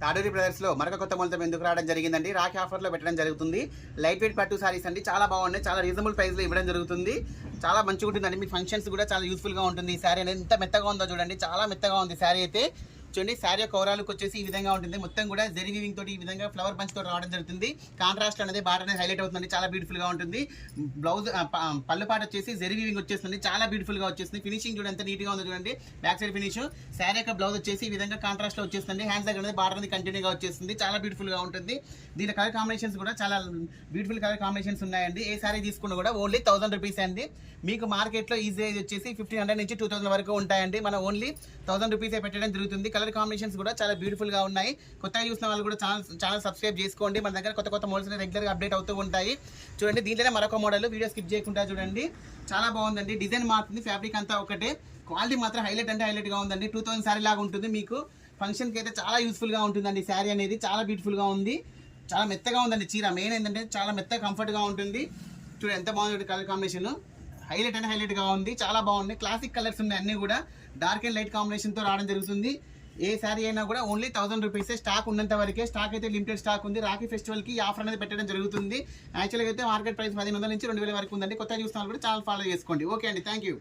తాడూరి బ్రదర్స్లో మరొక కొత్త మొత్తం ఎందుకు రావడం జరిగిందండి. రాఖీ ఆఫర్లో పెట్టడం జరుగుతుంది. లైట్ వెయిట్ పట్టు సారీస్ అండి, చాలా బాగున్నాయి. చాలా రీజనబుల్ ప్రైస్లో ఇవ్వడం జరుగుతుంది. చాలా మంచిగా ఉంటుందండి. మీ ఫంక్షన్స్ కూడా చాలా యూస్ఫుల్గా ఉంటుంది. ఈ శారీ అనేది ఎంత మెత్తగా ఉందో చూడండి, చాలా మెత్తగా ఉంది శారీ అయితే. చూడండి శారీ యొక్క ఓవరాల్కి వచ్చేసి ఈ విధంగా ఉంటుంది. మొత్తం కూడా జరీ వీవింగ్ తోటి ఈ విధంగా ఫ్లవర్ బంచ్ తోటి రావడం జరుగుతుంది. కాంట్రాస్ట్ అనేది బార్డర్ అనేది హైలైట్ అవుతుంది, చాలా బ్యూటిఫుల్ గా ఉంటుంది. బ్లౌజ్ పళ్ళు పాట వచ్చేసి జరీ వీవింగ్ వచ్చేస్తుంది, చాలా బ్యూటిఫుల్ గా వచ్చేస్తుంది. ఫినిషింగ్ చూడండి ఎంత నీట్ గా ఉందో చూడండి. Back side finish. శారీ యొక్క బ్లౌజ్ వచ్చేసి ఈ విధంగా కాంట్రాస్ట్ లో వచ్చేస్తుంది. హ్యాండ్స్ దగ్గర అనేది బార్డర్ అనేది కంటిన్యూగా వచ్చేస్తుంది, చాలా బ్యూటిఫుల్ గా ఉంటుంది. దీని కలర్ కాంబినేషన్స్ కూడా చాలా బ్యూటిఫుల్ కలర్ కాంబినేషన్స్ ఉన్నాయండి. ఏ శారీ తీసుకున్నా కూడా ఓన్లీ 1000 రూపీస్ అండి. మీకు మార్కెట్ లో ఈజీ వచ్చేసి 1500 నుంచి 2000 వరకు ఉంటాయండి. మనం ఓన్లీ 1000 రూపీసే పెట్టడం జరుగుతుంది. కలర్ కాంబినేషన్స్ కూడా చాలా బ్యూటిఫుల్ గా ఉన్నాయి. కొత్తగా చూసిన వాళ్ళు కూడా ఛానల్ సబ్స్క్రైబ్ చేసుకోండి. మన దగ్గర కొత్త మోడల్స్ రెగ్యులర్ గా అప్డేట్ అవుతూ ఉంటాయి. చూడండి దీంట్లోనే మరొక మోడల్, వీడియో స్కిప్ చేయకుండా చూడండి. చాలా బాగుందండి. డిజైన్ మారుతుంది, ఫ్యాబ్రిక్ అంతా ఒకటే. క్వాలిటీ మాత్రం హైలైట్ అంటే హైలైట్ గా ఉందండి. 2000 శారీ లాగా ఉంటుంది. మీకు ఫంక్షన్ కి అయితే చాలా యూస్ఫుల్ గా ఉంటుందండి. శారీ అనేది చాలా బ్యూటిఫుల్ గా ఉంది, చాలా మెత్తగా ఉందండి. చీర మెయిన్ ఏంటంటే చాలా మెత్తగా కంఫర్ట్ గా ఉంటుంది. చూడండి ఎంత బాగుంది కలర్ కాంబినేషన్, హైలైట్ అంటే హైలైట్ గా ఉంది, చాలా బాగుంది. క్లాసిక్ కలర్స్ ఉన్నాయి అన్ని కూడా, డార్క్ అండ్ లైట్ కాంబినేషన్ తో రావడం జరుగుతుంది. ఏ శారీ అయినా కూడా ఓన్లీ 1000 రూపీస్. స్టాక్ ఉన్నంత వరకే, స్టాక్ అయితే లిమిటెడ్ స్టాక్ ఉంది. రాఖీ ఫెస్టివల్ కి ఆఫర్ అనేది పెట్టడం జరుగుతుంది. యాక్చువల్గా అయితే మార్కెట్ ప్రైస్ 1500 నుంచి 2000 వరకు ఉందండి. కొత్తగా చూస్తున్నారు కూడా ఛానల్ ఫాలో చేసుకోండి. ఓకే అండి, థ్యాంక్ యూ.